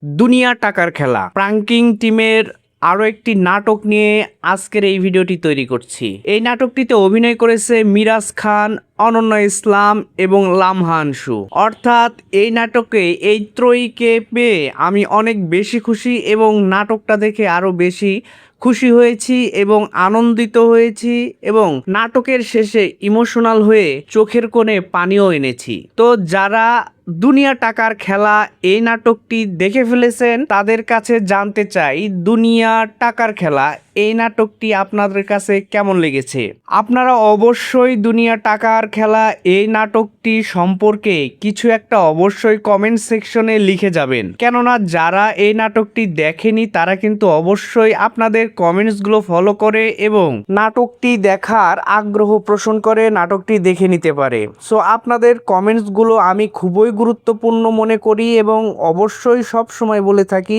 দুনিয়া টাকার খেলা প্রাঙ্কিং টিমের আরও একটি নাটক নিয়ে আজকের এই ভিডিওটি তৈরি করছি। এই নাটকটিতে অভিনয় করেছে মিরাজ খান, অনন্য ইসলাম এবং লামহানসু। অর্থাৎ এই নাটকে এই ত্রয়ীকে পেয়ে আমি অনেক বেশি খুশি এবং নাটকটা দেখে আরও বেশি খুশি হয়েছি এবং আনন্দিত হয়েছি এবং নাটকের শেষে ইমোশনাল হয়ে চোখের কোণে পানিও এনেছি। তো যারা দুনিয়া টাকার খেলা এই নাটকটি দেখে ফেলেছেন তাদের কাছে জানতে চাই, দুনিয়া টাকার খেলা এই নাটকটি আপনাদের কাছে কেমন লেগেছে। আপনারা অবশ্যই দুনিয়া টাকার খেলা এই নাটকটি সম্পর্কে কিছু একটা অবশ্যই কমেন্ট সেকশনে লিখে যাবেন, কেননা যারা এই নাটকটি দেখেনি তারা কিন্তু অবশ্যই আপনাদের কমেন্টসগুলো ফলো করে এবং নাটকটি দেখার আগ্রহ পোষণ করে নাটকটি দেখে নিতে পারে। সো আপনাদের কমেন্টসগুলো আমি খুবই গুরুত্বপূর্ণ মনে করি এবং অবশ্যই সব সময় বলে থাকি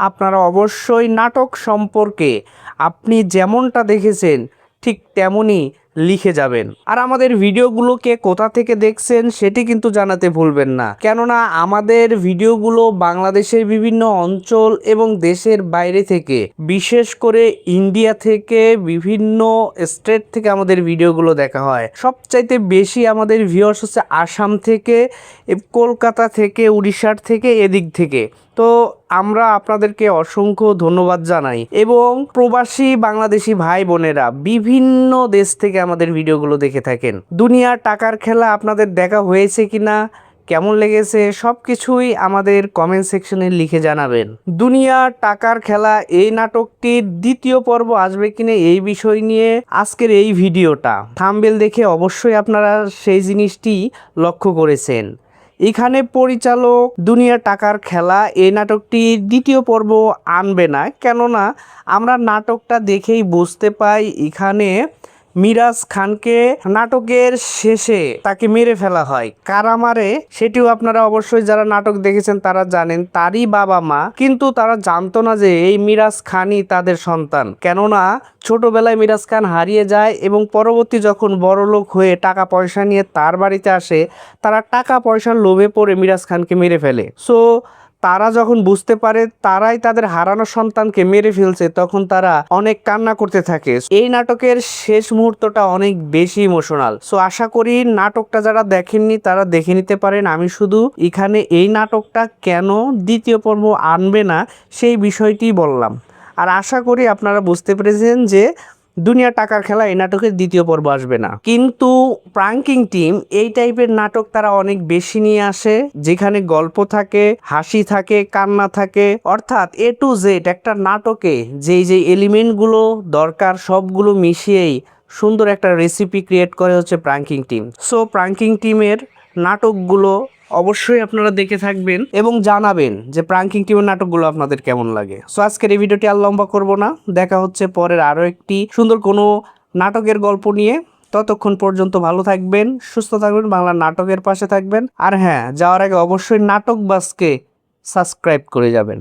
আপনারা অবশ্যই নাটক সম্পর্কে আপনি যেমনটা দেখেছেন ঠিক তেমনই লিখে যাবেন। আর আমাদের ভিডিওগুলোকে কোথা থেকে দেখছেন সেটি কিন্তু জানাতে ভুলবেন না, কেননা আমাদের ভিডিওগুলো বাংলাদেশের বিভিন্ন অঞ্চল এবং দেশের বাইরে থেকে, বিশেষ করে ইন্ডিয়া থেকে, বিভিন্ন স্টেট থেকে আমাদের ভিডিওগুলো দেখা হয়। সবচাইতে বেশি আমাদের ভিউয়ার্স হচ্ছে আসাম থেকে, কলকাতা থেকে, উড়িষ্যার থেকে, এদিক থেকে। তো আমরা আপনাদেরকে অসংখ্য ধন্যবাদ জানাই এবং প্রবাসী বাংলাদেশি ভাই বোনেরা বিভিন্ন দেশ থেকে আমাদের ভিডিওগুলো দেখে থাকেন। দুনিয়া টাকার খেলা আপনাদের দেখা হয়েছে কিনা, কেমন লেগেছে সব কিছুই আমাদের কমেন্ট সেকশনে লিখে জানাবেন। দুনিয়া টাকার খেলা এই নাটকটির দ্বিতীয় পর্ব আসবে কিনা এই বিষয় নিয়ে আজকের এই ভিডিওটা। থাম্বনেল দেখে অবশ্যই আপনারা সেই জিনিসটি লক্ষ্য করেছেন। এখানে পরিচালক দুনিয়া টাকার খেলা এই নাটকটির দ্বিতীয় পর্ব আনবে না, কেননা আমরা নাটকটা দেখেই বুঝতে পাই এখানে মিরাজ খানকে নাটকের শেষে তাকে মেরে ফেলা হয়। কারা মারে সেটিও আপনারা অবশ্যই যারা নাটক দেখেছেন তারা জানেন, তারই বাবা মা। কিন্তু তারা জানতো না যে এই মিরাজ খানই তাদের সন্তান, কেননা ছোটবেলায় মিরাজ খান হারিয়ে যায় এবং পরবর্তী যখন বড়লোক হয়ে টাকা পয়সা নিয়ে তার বাড়িতে আসে, তারা টাকা পয়সার লোভে পড়ে মিরাজ খানকে মেরে ফেলে। সো তারা যখন বুঝতে পারে তারাই তাদের হারানো সন্তানকে মেরে ফেলছে, তখন তারা অনেক কান্না করতে থাকে। এই নাটকের শেষ মুহূর্তটা অনেক বেশি ইমোশনাল। সো আশা করি নাটকটা যারা দেখেননি তারা দেখে নিতে পারেন। আমি শুধু এখানে এই নাটকটা কেন দ্বিতীয় পর্ব আনবে না সেই বিষয়টি বললাম। আর আশা করি আপনারা বুঝতে পেরেছেন যে দুনিয়া টাকার খেলা এই নাটকের দ্বিতীয় পর্ব আসবে না। কিন্তু প্রাঙ্কিং টিম এই টাইপের নাটক তারা অনেক বেশি নিয়ে আসে, যেখানে গল্প থাকে, হাসি থাকে, কান্না থাকে, অর্থাৎ এ টু জেড একটা নাটকে যেই যে এলিমেন্টগুলো দরকার সবগুলো মিশিয়েই সুন্দর একটা রেসিপি ক্রিয়েট করে হচ্ছে প্রাঙ্কিং টিম। সো প্রাঙ্কিং টিমের নাটকগুলো অবশ্যই আপনারা দেখে থাকবেন এবং জানাবেন যে প্রাঙ্কিং টিমের নাটকগুলো আপনাদের কেমন লাগে। সো আজকের এই ভিডিওটি আর লম্বা করব না, দেখা হচ্ছে পরের আরও একটি সুন্দর কোনো নাটকের গল্প নিয়ে। ততক্ষণ পর্যন্ত ভালো থাকবেন, সুস্থ থাকবেন, বাংলা নাটকের পাশে থাকবেন। আর হ্যাঁ, যাওয়ার আগে অবশ্যই নাটক বাসকে সাবস্ক্রাইব করে যাবেন।